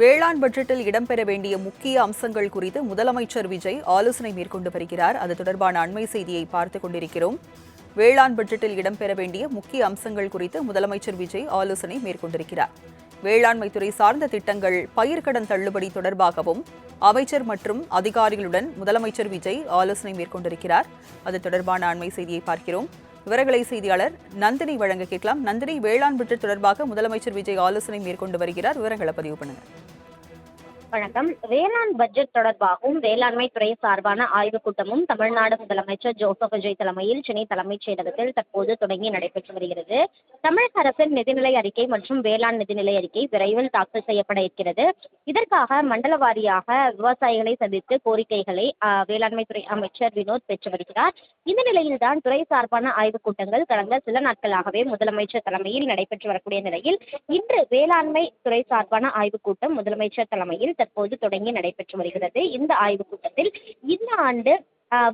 வேளாண் பட்ஜெட்டில் இடம்பெற வேண்டிய முக்கிய அம்சங்கள் குறித்து முதலமைச்சர் விஜய் ஆலோசனை மேற்கொண்டு வருகிறார். அது தொடர்பான அண்மை செய்தியை பார்த்துக் கொண்டிருக்கிறோம். வேளாண் பட்ஜெட்டில் இடம்பெற வேண்டிய முக்கிய அம்சங்கள் குறித்து முதலமைச்சர் விஜய் ஆலோசனை மேற்கொண்டிருக்கிறார். வேளாண்மை துறை சார்ந்த திட்டங்கள், பயிர்க்கடன் தள்ளுபடி தொடர்பாகவும் அமைச்சர் மற்றும் அதிகாரிகளுடன் முதலமைச்சர் விஜய் ஆலோசனை மேற்கொண்டிருக்கிறார். அது தொடர்பான அண்மை செய்தியை பார்க்கிறோம். விவரங்களை செய்தியாளர் நந்தினி வழங்க கேட்கலாம். நந்தினி, வேளாண் பட்ஜெட் தொடர்பாக முதலமைச்சர் விஜய் ஆலோசனை மேற்கொண்டு வருகிறார். விவரங்களை பதிவு பண்ணுங்க. வணக்கம். வேளாண் பட்ஜெட் தொடர்பாகவும் வேளாண்மை துறை சார்பான ஆய்வுக் கூட்டமும் தமிழ்நாடு முதலமைச்சர் ஜோசப் விஜய் தலைமையில் சென்னை தலைமைச் செயலகத்தில் தற்போது தொடங்கி நடைபெற்று வருகிறது. தமிழக அரசின் நிதிநிலை அறிக்கை மற்றும் வேளாண் நிதிநிலை அறிக்கை விரைவில் தாக்கல் செய்யப்பட இருக்கிறது. இதற்காக மண்டல வாரியாக விவசாயிகளை சந்தித்து கோரிக்கைகளை வேளாண்மை துறை அமைச்சர் வினோத் பெற்று வருகிறார். இந்த நிலையில்தான் துறை சார்பான ஆய்வுக் கூட்டங்கள் கடந்த சில நாட்களாகவே முதலமைச்சர் தலைமையில் நடைபெற்று வரக்கூடிய நிலையில் இன்று வேளாண்மை துறை சார்பான ஆய்வுக் கூட்டம் முதலமைச்சர் தலைமையில் தற்போது தொடங்கி நடைபெற்று வருகிறது. இந்த ஆய்வுக் கூட்டத்தில் இந்த ஆண்டு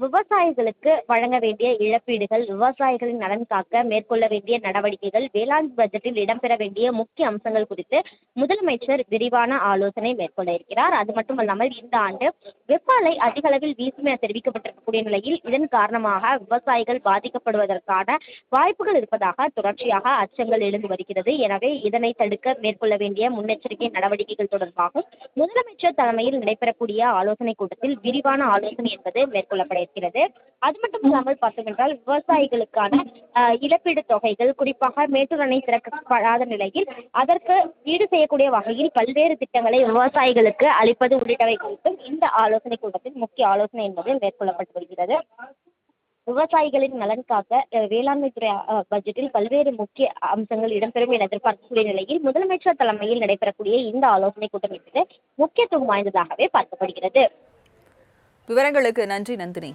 விவசாயிகளுக்கு வழங்க வேண்டிய இழப்பீடுகள், விவசாயிகளின் நலன் காக்க மேற்கொள்ள வேண்டிய நடவடிக்கைகள், வேளாண் பட்ஜெட்டில் இடம்பெற வேண்டிய முக்கிய அம்சங்கள் குறித்து முதலமைச்சர் விரிவான ஆலோசனை மேற்கொள்ள இருக்கிறார். அது மட்டுமல்லாமல் இந்த ஆண்டு வெப்ப அலை அதிக அளவில் வீசும் என தெரிவிக்கப்பட்டிருக்கக்கூடிய நிலையில் இதன் காரணமாக விவசாயிகள் பாதிக்கப்படுவதற்கான வாய்ப்புகள் இருப்பதாக தொடர்ச்சியாக அச்சங்கள் எழுந்து வருகிறது. எனவே இதனை தடுக்க மேற்கொள்ள வேண்டிய முன்னெச்சரிக்கை நடவடிக்கைகள் தொடர்பாகவும் முதலமைச்சர் தலைமையில் நடைபெறக்கூடிய ஆலோசனை கூட்டத்தில் விரிவான ஆலோசனை என்பது மேற்கொள்ள இருக்கிறது. அது மட்டும் இல்லாமல் பார்த்தோம் என்றால் விவசாயிகளுக்கான இழப்பீடு தொகைகள், குறிப்பாக மேட்டூர் அணை திறக்கப்படாத நிலையில் அதற்கு ஈடு செய்யக்கூடிய வகையில் பல்வேறு திட்டங்களை விவசாயிகளுக்கு அளிப்பது உள்ளிட்டவை குறித்தும் இந்த ஆலோசனை கூட்டத்தில் முக்கிய ஆலோசனை என்பது மேற்கொள்ளப்பட்டு வருகிறது. விவசாயிகளின் நலன் காக்க வேளாண்மை துறை பட்ஜெட்டில் பல்வேறு முக்கிய அம்சங்கள் இடம்பெறும் என எதிர்பார்க்கக்கூடிய நிலையில் முதலமைச்சர் தலைமையில் நடைபெறக்கூடிய இந்த ஆலோசனை கூட்டம் என்பது முக்கியத்துவம் வாய்ந்ததாகவே பார்க்கப்படுகிறது. விவரங்களுக்கு நன்றி நந்தினி.